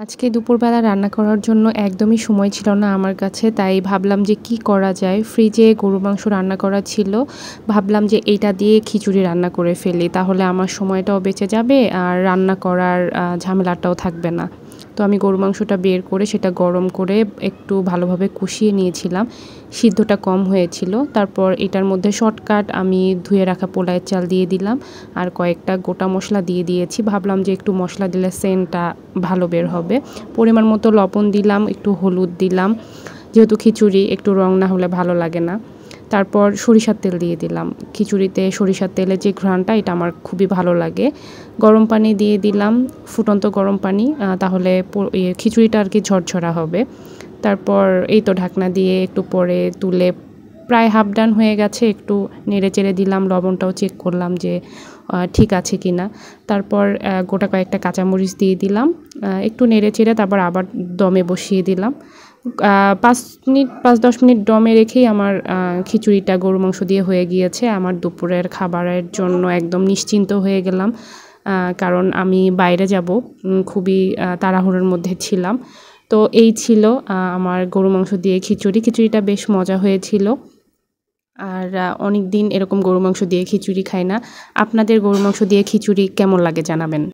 আজকে দুপুরবেলা রান্না করার জন্য একদমই সময় ছিল না আমার কাছে। তাই ভাবলাম যে কি করা যায়? ফ্রিজে গরুর মাংস রান্না করা ছিল। ভাবলাম যে এইটা দিয়ে খিচুড়ি রান্না করে ফেলি। তাহলে আমার সময়টাও বেঁচে যাবে আর রান্না করার ঝামেলাটাও থাকবে না। তো আমি গরুর মাংসটা বের করে সেটা গরম করে একটু ভালোভাবে কষিয়ে নিয়েছিলাম। সিদ্ধটা কম হয়েছিল। তারপর এটার মধ্যে শর্টকাট আমি ধুয়ে রাখা পোলাওয়ের চাল দিয়ে দিলাম। আর কয়েকটা গোটা মসলা দিয়ে দিয়েছি। ভাবলাম যে একটু মসলা দিলে সেন্টটা ভালো বের হবে। পরিমাণ মতো লবণ দিলাম, একটু হলুদ দিলাম। যেহেতু খিচুড়ি একটু রং না হলে ভালো লাগে না। তারপর সরিষার তেল দিয়ে দিলাম। খিচুড়িতে সরিষার তেলের যে ঘ্রাণটা এটা আমার খুবই ভালো লাগে। গরম পানি দিয়ে দিলাম, ফুটন্ত গরম পানি। তাহলে খিচুড়িটা আর কি ঝরঝরা হবে। তারপর এই তো ঢাকনা দিয়ে একটু পরে তুলে প্রায় হাফ ডান হয়ে গেছে। একটু নেড়েচেড়ে দিলাম, লবণটাও চেক করলাম যে ঠিক আছে কি না। তারপর গোটা কয়েকটা কাঁচামরিচ দিয়ে দিলাম। একটু নেড়েচেড়ে তারপর আবার দমে বসিয়ে দিলাম। ৫-১০ মিনিট দমে রেখেই আমার খিচুড়িটা গরুর মাংস দিয়ে হয়ে গিয়েছে। আমার দুপুরের খাবারের জন্য একদম নিশ্চিন্ত হয়ে গেলাম। কারণ আমি বাইরে যাব, খুবই তাড়াহুড়োর মধ্যে ছিলাম। তো এই ছিল আমার গরুর মাংস দিয়ে খিচুড়ি। খিচুড়িটা বেশ মজা হয়েছিল। আর অনেকদিন এরকম গরুর মাংস দিয়ে খিচুড়ি খাই না। আপনাদের গরুর মাংস দিয়ে খিচুড়ি কেমন লাগে জানাবেন।